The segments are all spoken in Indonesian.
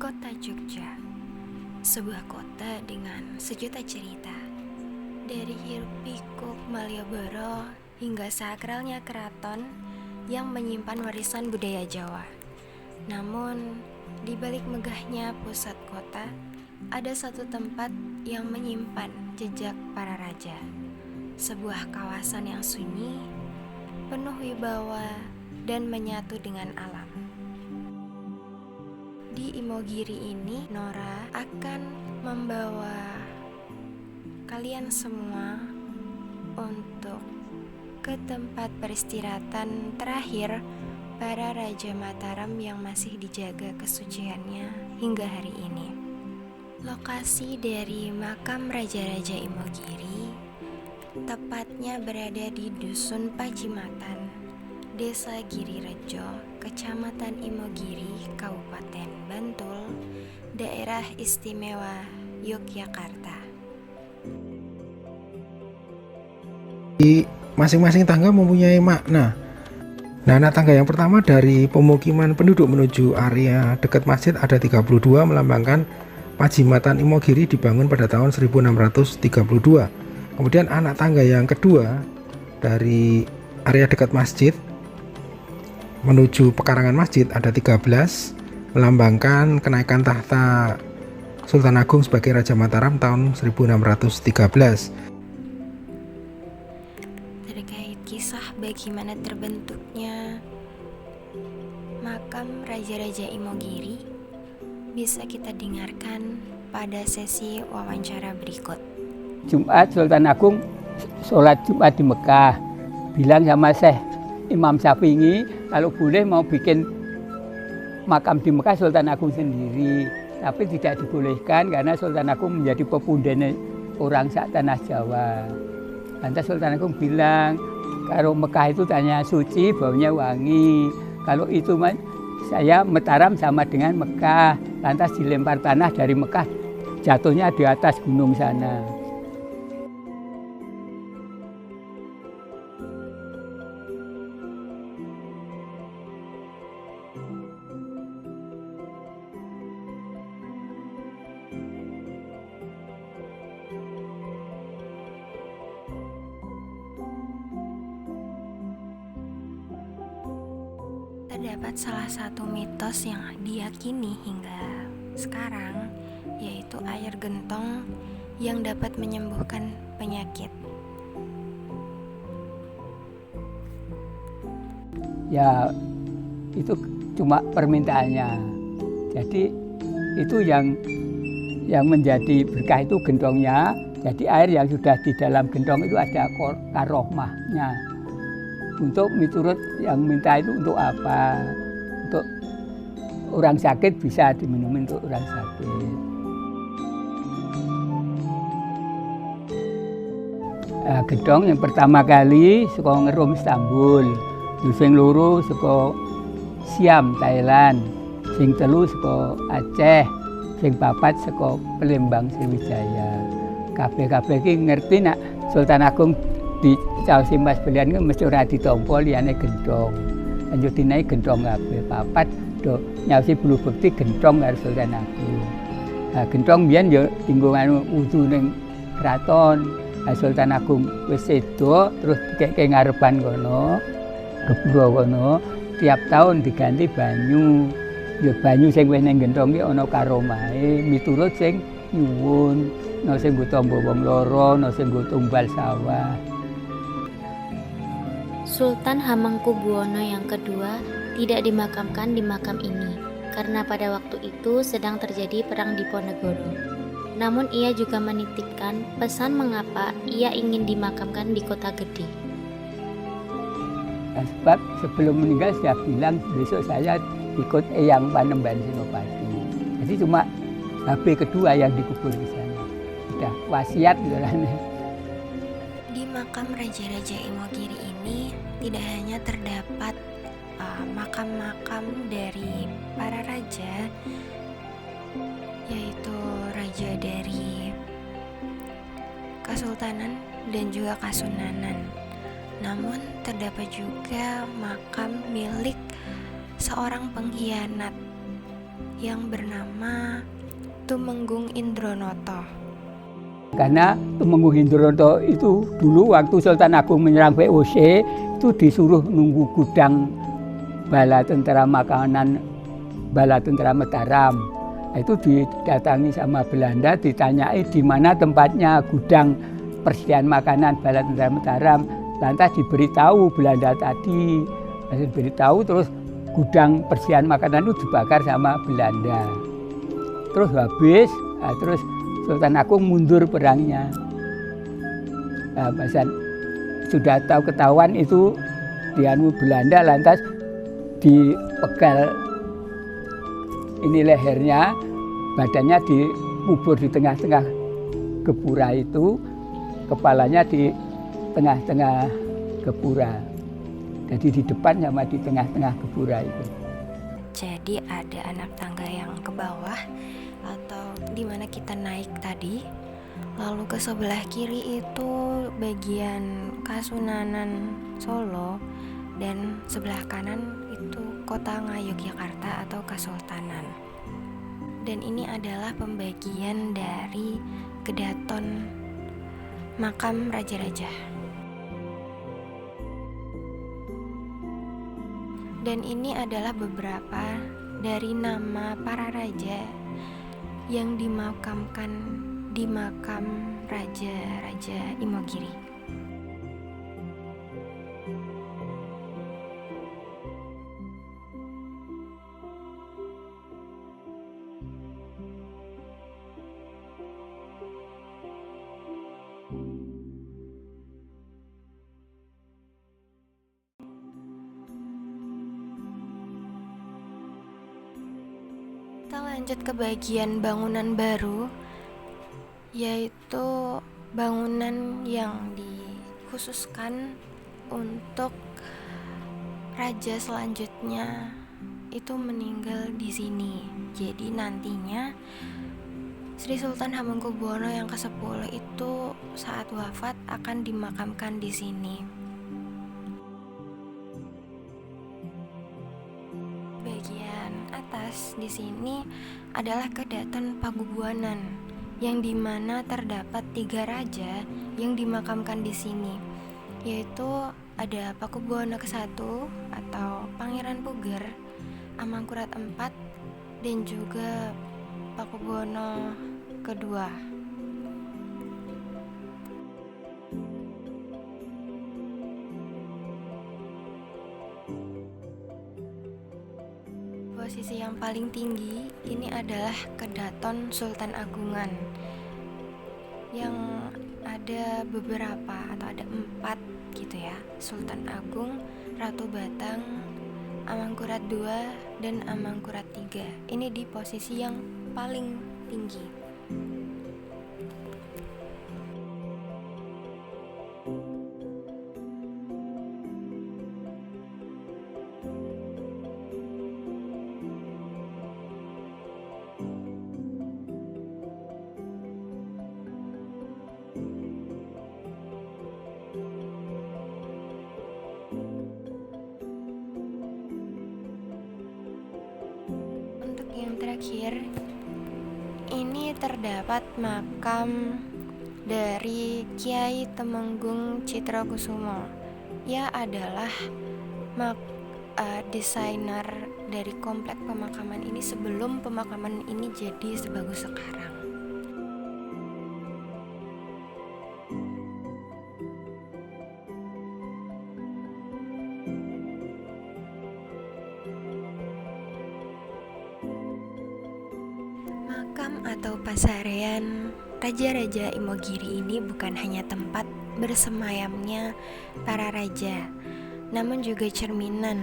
Kota Jogja, sebuah kota dengan sejuta cerita. Dari hiruk-pikuk Malioboro hingga sakralnya keraton yang menyimpan warisan budaya Jawa. Namun, di balik megahnya pusat kota, ada satu tempat yang menyimpan jejak para raja. Sebuah kawasan yang sunyi, penuh wibawa, dan menyatu dengan alam. Di Imogiri ini, Nora akan membawa kalian semua untuk ke tempat peristirahatan terakhir para Raja Mataram yang masih dijaga kesuciannya hingga hari ini. Lokasi dari makam Raja-Raja Imogiri tepatnya berada di Dusun Pajimatan, Desa Girirejo, Kecamatan Imogiri, Kabupaten Bantul, Daerah Istimewa Yogyakarta. Di masing-masing tangga mempunyai makna. Nah, tangga yang pertama dari pemukiman penduduk menuju area dekat masjid ada 32, melambangkan Pajimatan Imogiri dibangun pada tahun 1632. Kemudian anak tangga yang kedua dari area dekat masjid menuju pekarangan masjid ada 13, melambangkan kenaikan tahta Sultan Agung sebagai Raja Mataram tahun 1613. Terkait kisah bagaimana terbentuknya makam Raja-Raja Imogiri bisa kita dengarkan pada sesi wawancara berikut. Jumat Sultan Agung sholat Jumat di Mekah, bilang sama Syekh Imam Syafi'i kalau boleh mau bikin makam di Mekah Sultan Agung sendiri, tapi tidak dibolehkan karena Sultan Agung menjadi pepundhen orang sak tanah Jawa. Lantas Sultan Agung bilang kalau Mekah itu tanah suci, baunya wangi, kalau itu saya Mataram sama dengan Mekah. Lantas dilempar tanah dari Mekah, jatuhnya di atas gunung sana. Terdapat salah satu mitos yang diyakini hingga sekarang, yaitu air gentong yang dapat menyembuhkan penyakit. Ya, itu cuma permintaannya. Jadi itu yang menjadi berkah itu gentongnya. Jadi air yang sudah di dalam gentong itu ada karohmahnya. Untuk miturut yang minta itu untuk apa? Untuk orang sakit bisa diminum untuk orang sakit. Gedong yang pertama kali saka Ngerum Istanbul, sing loro saka Siam Thailand, sing telu saka Aceh, sing papat saka Palembang Sriwijaya. Kabeh-kabeh iki ngerti nak Sultan Agung di Caos Mas Belian mesti ora ditampa liyane gendong. Lanjut dinaik gendong kabeh papat do nyausi bulu bekti gendong karo Sultan Agung. Gendong biyen ya dinggo anu wudu ning kraton. Sultan Agung wis sedo terus dikeke ngarepan kono. Gepuro kono tiap tahun diganti banyu. Ya banyu sing wis ning gendong iki ana karomahe miturut sing nyuwun. Ana sing nggo tombo wong loro, ana sing nggo tumbal sawah. Sultan Hamengkubuwono yang kedua tidak dimakamkan di makam ini karena pada waktu itu sedang terjadi perang Diponegoro. Namun ia juga menitipkan pesan mengapa ia ingin dimakamkan di Kota Gede. Nah, sebab sebelum meninggal sudah bilang besok saya ikut Eyang Panembahan Senopati. Jadi cuma HB kedua yang dikubur di sana. Sudah wasiat gitu kan. Di makam Raja-Raja Imogiri ini tidak hanya terdapat makam-makam dari para raja, yaitu raja dari Kesultanan dan juga Kasunanan. Namun terdapat juga makam milik seorang pengkhianat, yang bernama Tumenggung Indronoto. Karena Tumenggung Indronoto itu dulu waktu Sultan Agung menyerang VOC itu disuruh nunggu gudang bala tentara makanan bala tentara Mataram. Itu didatangi sama Belanda, ditanyai di mana tempatnya gudang persediaan makanan bala tentara Mataram. Lantas diberitahu Belanda tadi, diberitahu terus gudang persediaan makanan itu dibakar sama Belanda. Terus habis, terus Sultan Agung mundur perangnya. Sudah tahu ketahuan itu dianu Belanda, lantas dipegal ini lehernya, badannya dikubur di tengah-tengah gepura itu, kepalanya di tengah-tengah gepura. Jadi di depan sama di tengah-tengah gepura itu. Jadi ada anak tangga yang ke bawah atau di mana kita naik tadi. Lalu ke sebelah kiri itu bagian Kasunanan Solo dan sebelah kanan itu Kota Ngayogyakarta atau Kasultanan. Dan ini adalah pembagian dari kedaton makam raja-raja. Dan ini adalah beberapa dari nama para raja yang dimakamkan di makam Raja-Raja Imogiri. Kita lanjut ke bagian bangunan baru, yaitu bangunan yang dikhususkan untuk raja selanjutnya itu meninggal di sini. Jadi nantinya Sri Sultan Hamengkubuwono yang ke-10 itu saat wafat akan dimakamkan di sini. Bagian atas di sini adalah kedaton Pagubuanan, yang dimana terdapat 3 raja yang dimakamkan di sini, yaitu ada Pakubuwono ke-1 atau Pangeran Puger, Amangkurat IV, dan juga Pakubuwono ke-2. Posisi yang paling tinggi ini adalah kedaton Sultan Agungan, yang ada beberapa atau ada 4 gitu ya, Sultan Agung, Ratu Batang, Amangkurat II, dan Amangkurat III. Ini di posisi yang paling tinggi. Yang terakhir, ini terdapat makam dari Kiai Temenggung Citrakusumo. Ia adalah desainer dari komplek pemakaman ini sebelum pemakaman ini jadi sebagus sekarang. Makam atau pasarean Raja-Raja Imogiri ini bukan hanya tempat bersemayamnya para raja, namun juga cerminan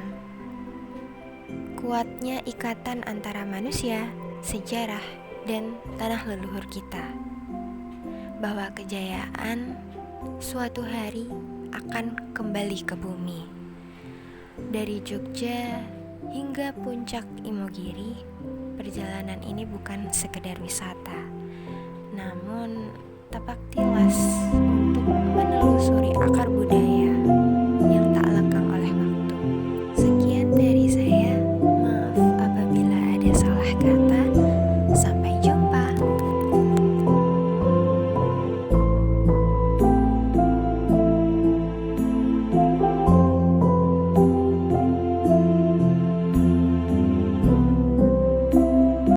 kuatnya ikatan antara manusia, sejarah, dan tanah leluhur kita, bahwa kejayaan suatu hari akan kembali ke bumi. Dari Jogja hingga puncak Imogiri, perjalanan ini bukan sekedar wisata, namun tapak tilas untuk menelusuri akar budaya